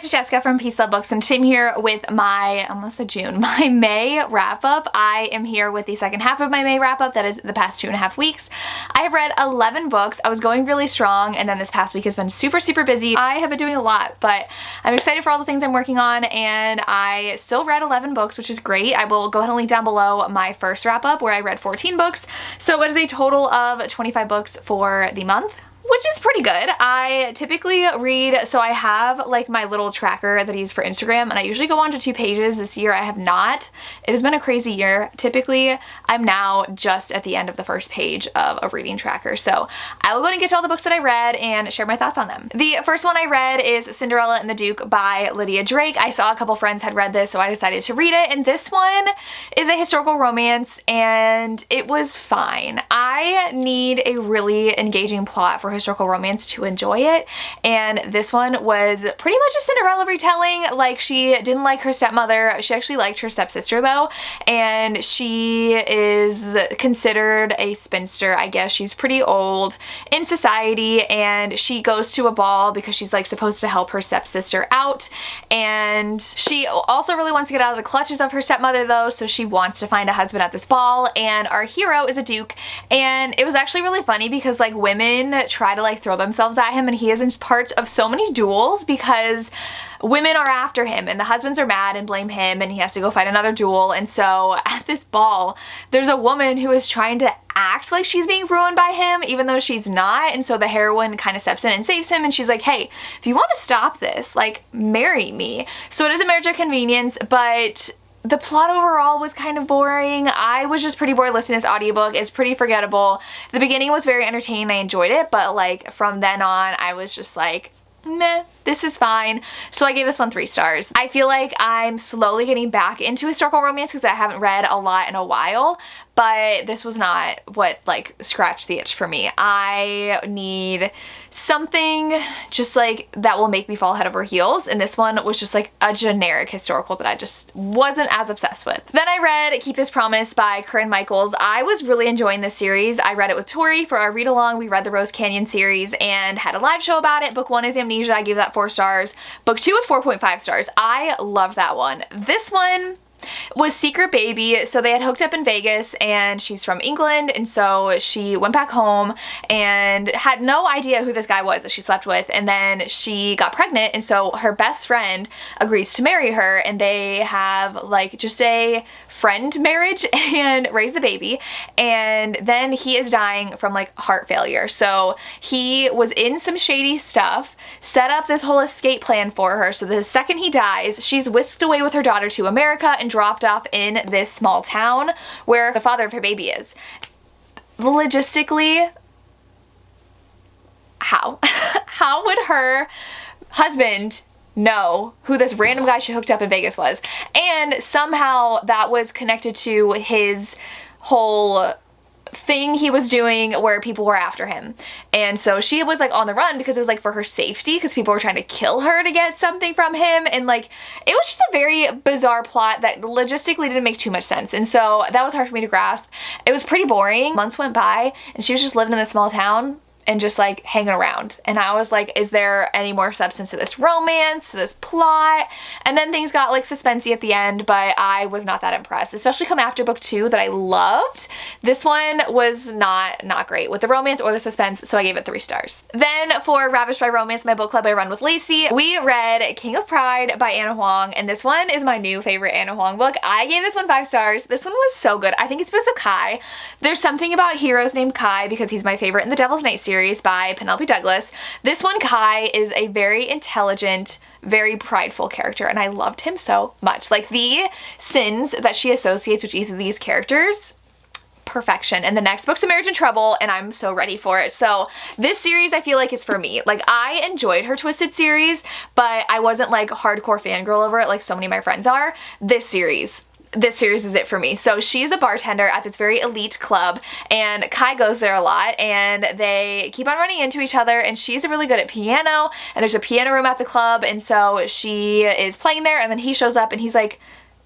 it's Jessica from Peace Love Books, and I'm here with my May wrap up. I am here with the second half of my May wrap up, that is the past 2.5 weeks. I have read 11 books. I was going really strong, and then this past week has been super busy. I have been doing a lot, but I'm excited for all the things I'm working on, and I still read 11 books, which is great. I will go ahead and link down below my first wrap up where I read 14 books. So it is a total of 25 books for the month, which is pretty good. I typically read, so I have like my little tracker that I use for Instagram, and I usually go on to 2 pages. This year I have not. It has been a crazy year. Typically I'm now just at the end of the first page of a reading tracker. So I will go and get to all the books that I read and share my thoughts on them. The first one I read is Cinderella and the Duke by Lydia Drake. I saw a couple friends had read this, so I decided to read it, and this one is a historical romance and it was fine. I need a really engaging plot for historical romance to enjoy it, and this one was pretty much a Cinderella retelling. Like, she didn't like her stepmother. She actually liked her stepsister though, and she is considered a spinster, I guess. She's pretty old in society, and she goes to a ball because she's like supposed to help her stepsister out, and she also really wants to get out of the clutches of her stepmother though, so she wants to find a husband at this ball, and our hero is a duke. And it was actually really funny because like women try to like throw themselves at him, and he is in parts of so many duels because women are after him and the husbands are mad and blame him, and he has to go fight another duel. And so at this ball there's a woman who is trying to act like she's being ruined by him even though she's not, and so the heroine kind of steps in and saves him, and she's like, hey, if you want to stop this, like, marry me. So it is a marriage of convenience, but the plot overall was kind of boring. I was just pretty bored listening to this audiobook. It's pretty forgettable. The beginning was very entertaining. I enjoyed it, but like from then on I was just like, meh, this is fine. So I gave this one 3 stars. I feel like I'm slowly getting back into historical romance because I haven't read a lot in a while, but this was not what like scratched the itch for me. I need something just like that will make me fall head over heels, and this one was just like a generic historical that I just wasn't as obsessed with. Then I read Keep This Promise by Corinne Michaels. I was really enjoying this series. I read it with Tori for our read along. We read the Rose Canyon series and had a live show about it. Book 1 is Amnesia. I gave that 4 stars. Book 2 is 4.5 stars. I loved that one. This one was Secret Baby. So they had hooked up in Vegas, and she's from England, and so she went back home and had no idea who this guy was that she slept with, and then she got pregnant, and so her best friend agrees to marry her, and they have like just a friend marriage and raise the baby. And then he is dying from like heart failure, so he was in some shady stuff, set up this whole escape plan for her, so the second he dies she's whisked away with her daughter to America and dropped off in this small town where the father of her baby is. Logistically, how? How would her husband know who this random guy she hooked up in Vegas was? And somehow that was connected to his whole thing he was doing where people were after him, and so she was like on the run because it was like for her safety because people were trying to kill her to get something from him, and like it was just a very bizarre plot that logistically didn't make too much sense, and so that was hard for me to grasp. It was pretty boring. Months went by and she was just living in this small town and just like hanging around, and I was like, is there any more substance to this romance, to this plot? And then things got like suspensey at the end, but I was not that impressed, especially come after book 2 that I loved. This one was not great with the romance or the suspense, so I gave it 3 stars. Then for Ravished by Romance, my book club I run with Lacey, we read King of Pride by Anna Huang, and this one is my new favorite Anna Huang book. I gave this one 5 stars. This one was so good. I think it's because of Kai. There's something about heroes named Kai because he's my favorite in the Devil's Night series by Penelope Douglas. This one, Kai, is a very intelligent, very prideful character, and I loved him so much. Like, the sins that she associates with each of these characters, perfection. And the next book's A Marriage in Trouble, and I'm so ready for it. So this series I feel like is for me. Like, I enjoyed her Twisted series, but I wasn't like hardcore fangirl over it like so many of my friends are. This series is it for me. So she's a bartender at this very elite club, and Kai goes there a lot, and they keep on running into each other, and she's really good at piano, and there's a piano room at the club, and so she is playing there, and then he shows up and he's like,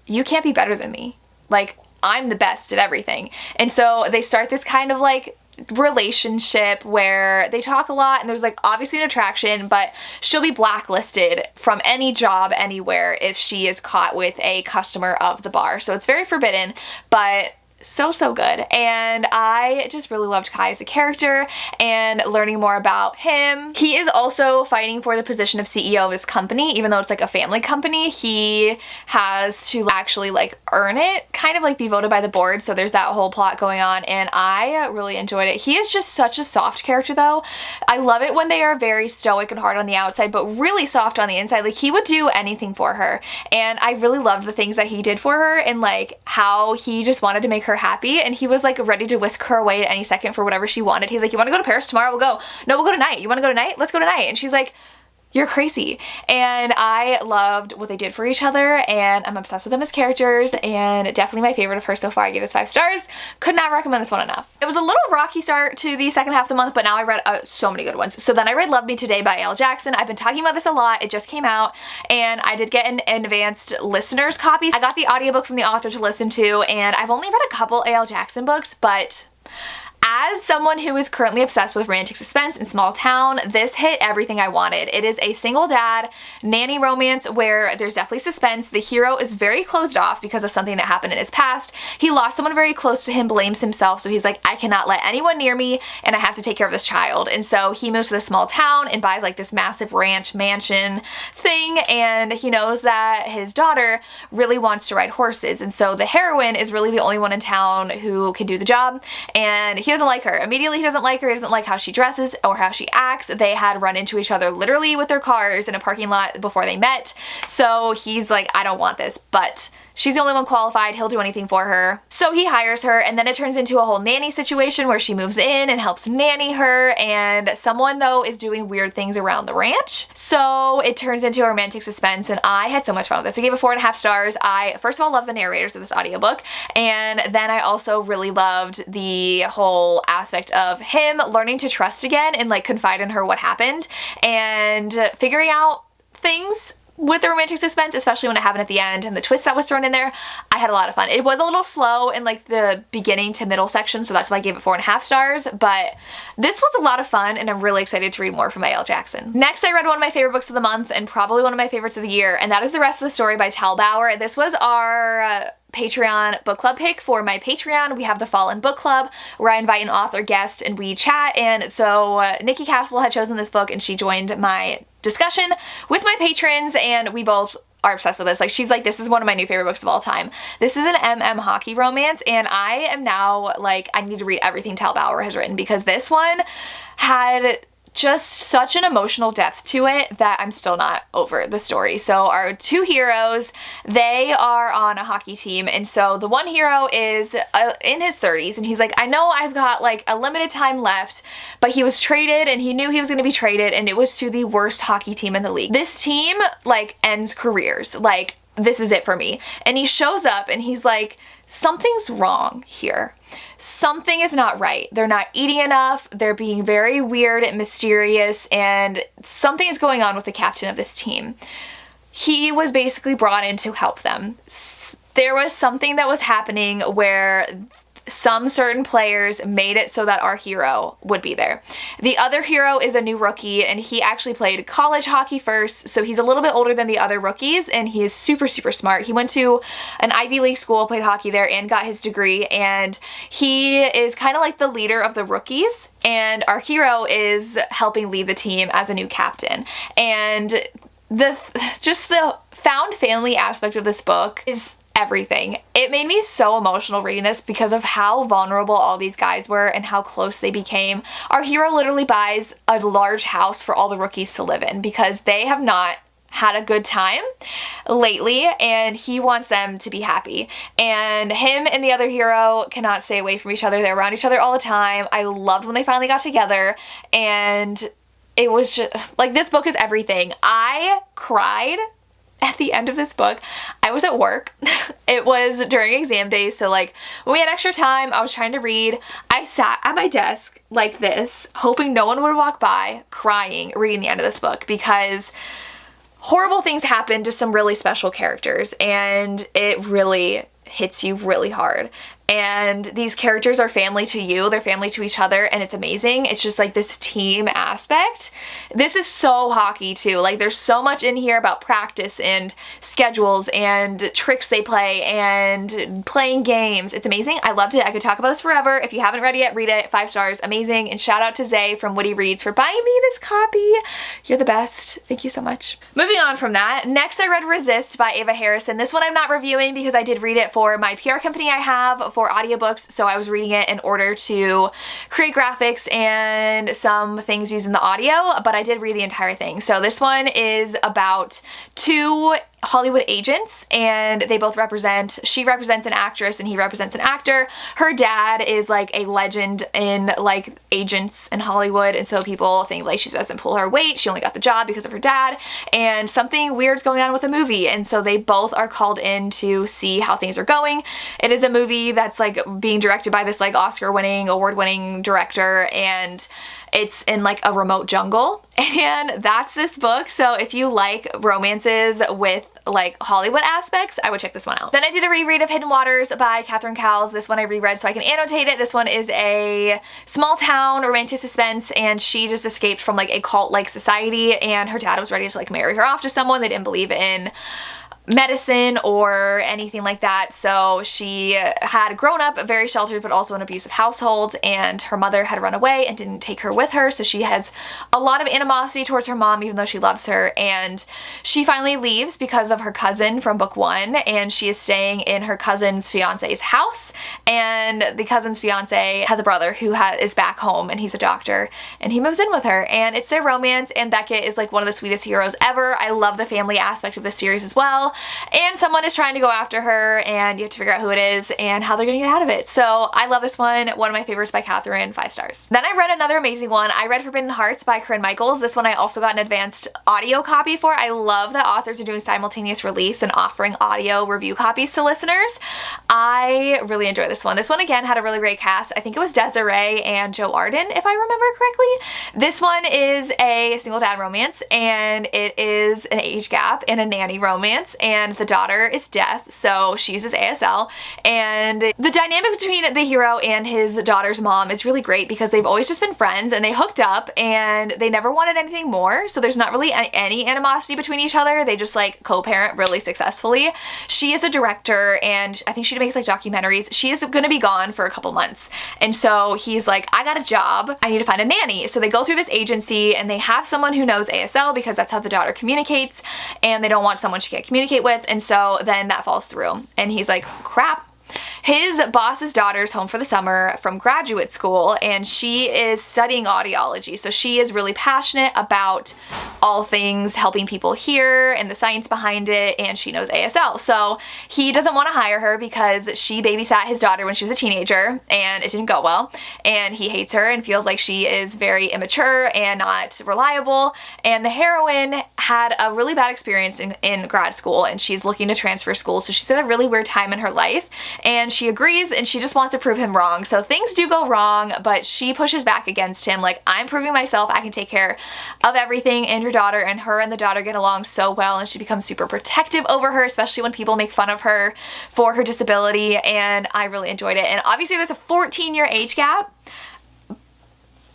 you can't be better than me. Like, I'm the best at everything. And so they start this kind of like relationship where they talk a lot and there's like obviously an attraction, but she'll be blacklisted from any job anywhere if she is caught with a customer of the bar. So it's very forbidden, but so good. And I just really loved Kai as a character and learning more about him. He is also fighting for the position of CEO of his company, even though it's like a family company. He has to actually like earn it, kind of like be voted by the board. So there's that whole plot going on, and I really enjoyed it. He is just such a soft character though. I love it when they are very stoic and hard on the outside, but really soft on the inside. Like he would do anything for her, and I really loved the things that he did for her and like how he just wanted to make her happy, and he was like ready to whisk her away at any second for whatever she wanted. He's like, you want to go to Paris tomorrow? We'll go. No, we'll go tonight. You want to go tonight? Let's go tonight. And she's like, you're crazy. And I loved what they did for each other, and I'm obsessed with them as characters, and definitely my favorite of her so far. I gave this 5 stars. Could not recommend this one enough. It was a little rocky start to the second half of the month, but now I read so many good ones. So then I read Love Me Today by A.L. Jackson. I've been talking about this a lot. It just came out, and I did get an advanced listener's copy. I got the audiobook from the author to listen to, and I've only read a couple A.L. Jackson books, but as someone who is currently obsessed with romantic suspense and small town, this hit everything I wanted. It is a single dad nanny romance where there's definitely suspense. The hero is very closed off because of something that happened in his past. He lost someone very close to him, blames himself, so he's like, I cannot let anyone near me and I have to take care of this child. And so he moves to this small town and buys like this massive ranch mansion thing, and he knows that his daughter really wants to ride horses, and so the heroine is really the only one in town who can do the job, and he doesn't like her. Immediately he doesn't like her. He doesn't like how she dresses or how she acts. They had run into each other literally with their cars in a parking lot before they met. So he's like, I don't want this, but she's the only one qualified. He'll do anything for her. So he hires her, and then it turns into a whole nanny situation where she moves in and helps nanny her, and someone though is doing weird things around the ranch. So it turns into a romantic suspense, and I had so much fun with this. I gave it 4.5 stars. I first of all love the narrators of this audiobook, and then I also really loved the whole aspect of him learning to trust again and like confide in her what happened and figuring out things with the romantic suspense, especially when it happened at the end and the twist that was thrown in there. I had a lot of fun. It was a little slow in like the beginning to middle section, so that's why I gave it 4.5 stars, but this was a lot of fun, and I'm really excited to read more from A.L. Jackson. Next, I read one of my favorite books of the month and probably one of my favorites of the year, and that is The Rest of the Story by Tal Bauer. This was our Patreon book club pick for my Patreon. We have the Fallen Book Club where I invite an author guest and we chat, and so Nikki Castle had chosen this book and she joined my discussion with my patrons, and we both are obsessed with this. Like, she's like, this is one of my new favorite books of all time. This is an hockey romance, and I am now like, I need to read everything Tal Bauer has written because this one had just such an emotional depth to it that I'm still not over the story. So our two heroes, they are on a hockey team, and so the one hero is in his 30s, and he's like, I know I've got like a limited time left, but he was traded and he knew he was going to be traded, and it was to the worst hockey team in the league. This team like ends careers. Like, this is it for me. And he shows up and he's like, something's wrong here. Something is not right. They're not eating enough. They're being very weird and mysterious, and something is going on with the captain of this team. He was basically brought in to help them. There was something that was happening where some certain players made it so that our hero would be there. The other hero is a new rookie, and he actually played college hockey first, so he's a little bit older than the other rookies, and he is super smart. He went to an Ivy League school, played hockey there, and got his degree, and he is kind of like the leader of the rookies, and our hero is helping lead the team as a new captain. And the found family aspect of this book is everything. It made me so emotional reading this because of how vulnerable all these guys were and how close they became. Our hero literally buys a large house for all the rookies to live in because they have not had a good time lately, and he wants them to be happy. And him and the other hero cannot stay away from each other. They're around each other all the time. I loved when they finally got together, and it was just like, this book is everything. I cried at the end of this book. I was at work. It was during exam days, so like when we had extra time, I was trying to read. I sat at my desk like this, hoping no one would walk by, crying, reading the end of this book because horrible things happen to some really special characters, and it really hits you really hard. and these characters are family to you, they're family to each other, and it's amazing. It's just like this team aspect. This is so hockey too. Like there's so much in here about practice and schedules and tricks they play and playing games. It's amazing. I loved it. I could talk about this forever. If you haven't read it yet, read it. 5 stars. Amazing. And shout out to Zay from Woody Reads for buying me this copy. You're the best. Thank you so much. Moving on from that, next I read Resist by Ava Harrison. This one I'm not reviewing because I did read it for my PR company I have for audiobooks, so I was reading it in order to create graphics and some things using the audio, but I did read the entire thing. So this one is about 2 Hollywood agents, and they both represent, she represents an actress and he represents an actor. Her dad is like a legend in like agents in Hollywood, and so people think like she doesn't pull her weight, she only got the job because of her dad, and something weird's going on with the movie, and so they both are called in to see how things are going. It is a movie that's like being directed by this like Oscar-winning, award-winning director, and it's in like a remote jungle, and that's this book. So if you like romances with like Hollywood aspects, I would check this one out. Then I did a reread of Hidden Waters by Catherine Cowles. This one I reread so I can annotate it. This one is a small town romantic suspense, and she just escaped from like a cult-like society, and her dad was ready to like marry her off to someone. They didn't believe in medicine or anything like that, so she had grown up very sheltered but also an abusive household, and her mother had run away and didn't take her with her, so she has a lot of animosity towards her mom even though she loves her, and she finally leaves because of her cousin from book 1, and she is staying in her cousin's fiance's house, and the cousin's fiance has a brother who is back home, and he's a doctor, and he moves in with her, and it's their romance, and Beckett is like one of the sweetest heroes ever. I love the family aspect of this series as well. And someone is trying to go after her, and you have to figure out who it is and how they're gonna get out of it. So I love this one of my favorites by Catherine, 5 stars. Then I read another amazing one. I read Forbidden Hearts by Corinne Michaels. This one I also got an advanced audio copy for. I love that authors are doing simultaneous release and offering audio review copies to listeners. I really enjoy this one. This one again had a really great cast. I think it was Desiree and Joe Arden, if I remember correctly. This one is a single dad romance, and it is an age gap and a nanny romance, and the daughter is deaf, so she uses ASL, and the dynamic between the hero and his daughter's mom is really great because they've always just been friends, and they hooked up, and they never wanted anything more, so there's not really any animosity between each other. They just like co-parent really successfully. She is a director, and I think she makes like documentaries. She is gonna be gone for a couple months, and so he's like, I got a job, I need to find a nanny. So they go through this agency, and they have someone who knows ASL because that's how the daughter communicates, and they don't want someone she can't communicate with, and so then that falls through, and he's like, crap. His boss's daughter's home for the summer from graduate school, and she is studying audiology, so she is really passionate about all things helping people hear and the science behind it, and she knows ASL. So he doesn't want to hire her because she babysat his daughter when she was a teenager and it didn't go well, and he hates her and feels like she is very immature and not reliable. And the heroine had a really bad experience in grad school, and she's looking to transfer school, so she's at a really weird time in her life, and she agrees, and she just wants to prove him wrong. So things do go wrong, but she pushes back against him, like, I'm proving myself, I can take care of everything and your daughter, and her and the daughter get along so well, and she becomes super protective over her, especially when people make fun of her for her disability, and I really enjoyed it. And obviously there's a 14-year age gap,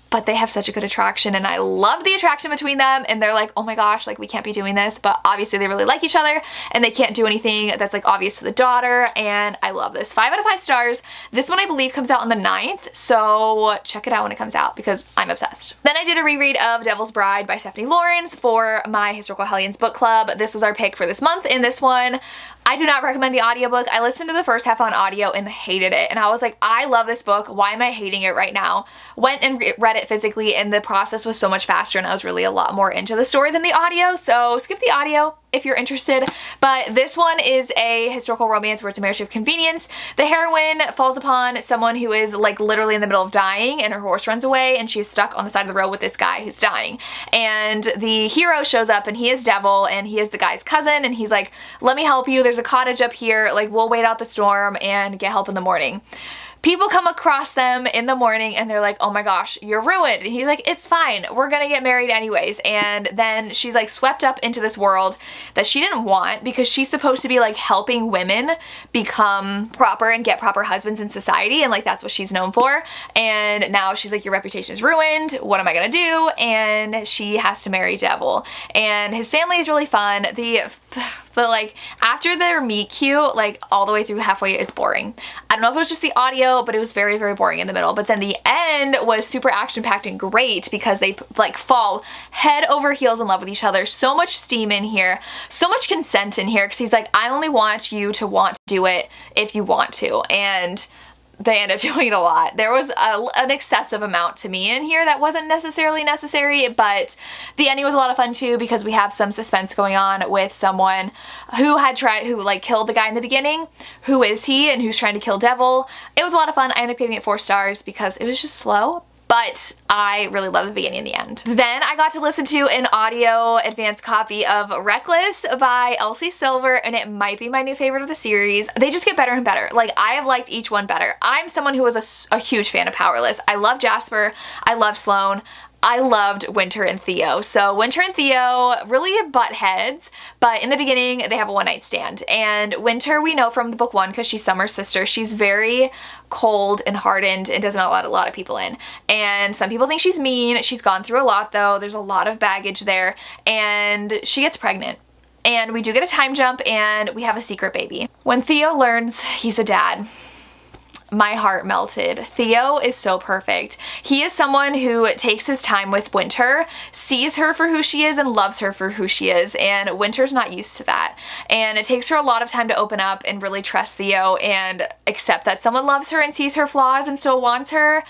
but they have such a good attraction, and I love the attraction between them, and they're like, oh my gosh, like, we can't be doing this, but obviously they really like each other, and they can't do anything that's like obvious to the daughter, and I love this. 5 out of 5 stars. This one I believe comes out on the 9th, so check it out when it comes out because I'm obsessed. Then I did a reread of Devil's Bride by Stephanie Lawrence for my Historical Hellions book club. This was our pick for this month, and this one I do not recommend the audiobook. I listened to the first half on audio and hated it, and I was like, I love this book, why am I hating it right now? Went and read it physically, and the process was so much faster, and I was really a lot more into the story than the audio, so skip the audio if you're interested. But this one is a historical romance where it's a marriage of convenience. The heroine falls upon someone who is like literally in the middle of dying, and her horse runs away, and she's stuck on the side of the road with this guy who's dying, and the hero shows up, and he is Devil, and he is the guy's cousin, and he's like, let me help you, there's a cottage up here, like, we'll wait out the storm and get help in the morning. people come across them in the morning and they're like, oh my gosh, you're ruined. And he's like, it's fine, we're gonna get married anyways. And then she's like swept up into this world that she didn't want, because she's supposed to be like helping women become proper and get proper husbands in society, and like that's what she's known for. And now she's like, your reputation is ruined, what am I gonna do? And she has to marry Devil. And his family is really fun. The like after their meet cute, like all the way through halfway is boring. I don't know if it was just the audio, but it was very, very boring in the middle. But then the end was super action-packed and great, because they like fall head over heels in love with each other. So much steam in here, so much consent in here, because he's like, I only want you to want to do it if you want to. And they end up doing it a lot. There was an excessive amount to me in here that wasn't necessarily necessary, but the ending was a lot of fun too, because we have some suspense going on with someone who like killed the guy in the beginning. Who is he, and who's trying to kill Devil? It was a lot of fun. I ended up giving it 4 stars because it was just slow, but I really love the beginning and the end. Then I got to listen to an audio advanced copy of Reckless by Elsie Silver, and it might be my new favorite of the series. They just get better and better. Like, I have liked each one better. I'm someone who was a huge fan of Powerless. I love Jasper. I love Sloane. I loved Winter and Theo. So Winter and Theo really butt heads, but in the beginning they have a one-night stand. And Winter, we know from the book 1, because she's Summer's sister, she's very cold and hardened and does not let a lot of people in. And some people think she's mean. She's gone through a lot though. There's a lot of baggage there, and she gets pregnant. And we do get a time jump, and we have a secret baby. When Theo learns he's a dad, my heart melted. Theo is so perfect. He is someone who takes his time with Winter, sees her for who she is, and loves her for who she is, and Winter's not used to that. And it takes her a lot of time to open up and really trust Theo and accept that someone loves her and sees her flaws and still wants her.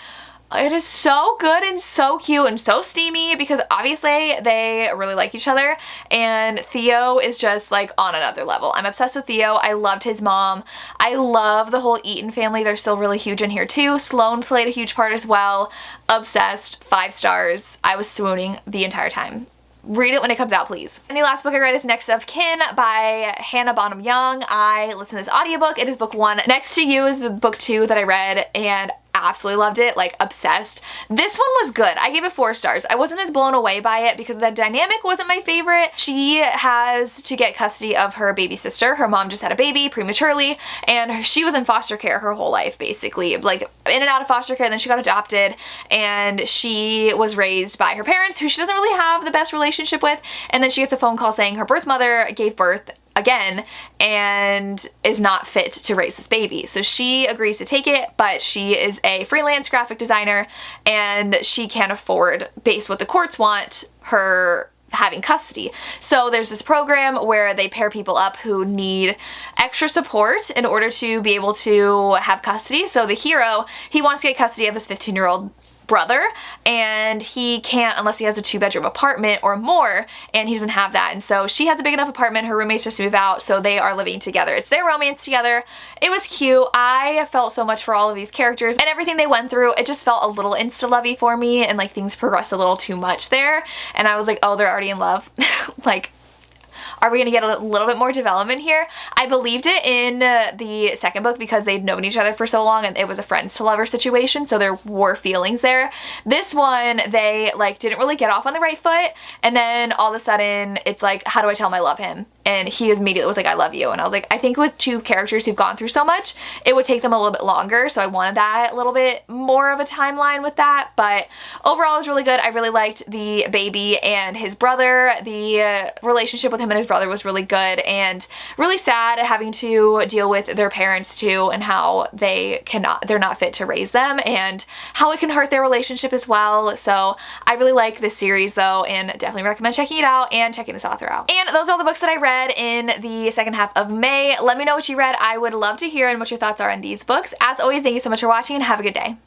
It is so good and so cute and so steamy, because obviously they really like each other, and Theo is just like on another level. I'm obsessed with Theo. I loved his mom. I love the whole Eaton family. They're still really huge in here too. Sloane played a huge part as well. Obsessed. 5 stars. I was swooning the entire time. Read it when it comes out, please. And the last book I read is Next of Kin by Hannah Bonham Young. I listened to this audiobook. It is book 1. Next to You is book 2 that I read, and absolutely loved it, like obsessed. This one was good. I gave it 4 stars. I wasn't as blown away by it because the dynamic wasn't my favorite. She has to get custody of her baby sister. Her mom just had a baby prematurely, and she was in foster care her whole life, basically, like in and out of foster care. Then she got adopted, and she was raised by her parents, who she doesn't really have the best relationship with. And then she gets a phone call saying her birth mother gave birth again and is not fit to raise this baby. So she agrees to take it, but she is a freelance graphic designer, and she can't afford, based what the courts want, her having custody. So there's this program where they pair people up who need extra support in order to be able to have custody. So the hero, he wants to get custody of his 15-year-old brother, and he can't unless he has a 2-bedroom apartment or more, and he doesn't have that. And so she has a big enough apartment, her roommates just move out, so they are living together. It's their romance together. It was cute. I felt so much for all of these characters and everything they went through. It just felt a little insta-lovey for me, and like things progressed a little too much there, and I was like, oh, they're already in love. Like, are we gonna get a little bit more development here? I believed it in the second book because they'd known each other for so long, and it was a friends to lover situation, so there were feelings there. This one, they like didn't really get off on the right foot, and then all of a sudden it's like, how do I tell him I love him? And he immediately was like, I love you. And I was like, I think with 2 characters who've gone through so much, it would take them a little bit longer, so I wanted that little bit more of a timeline with that. But overall it was really good. I really liked the baby and his brother. The relationship with him and his brother was really good, and really sad having to deal with their parents too, and how they're not fit to raise them, and how it can hurt their relationship as well. So I really like this series though, and definitely recommend checking it out and checking this author out. And those are all the books that I read in the second half of May. Let me know what you read. I would love to hear and what your thoughts are on these books. As always, thank you so much for watching, and have a good day.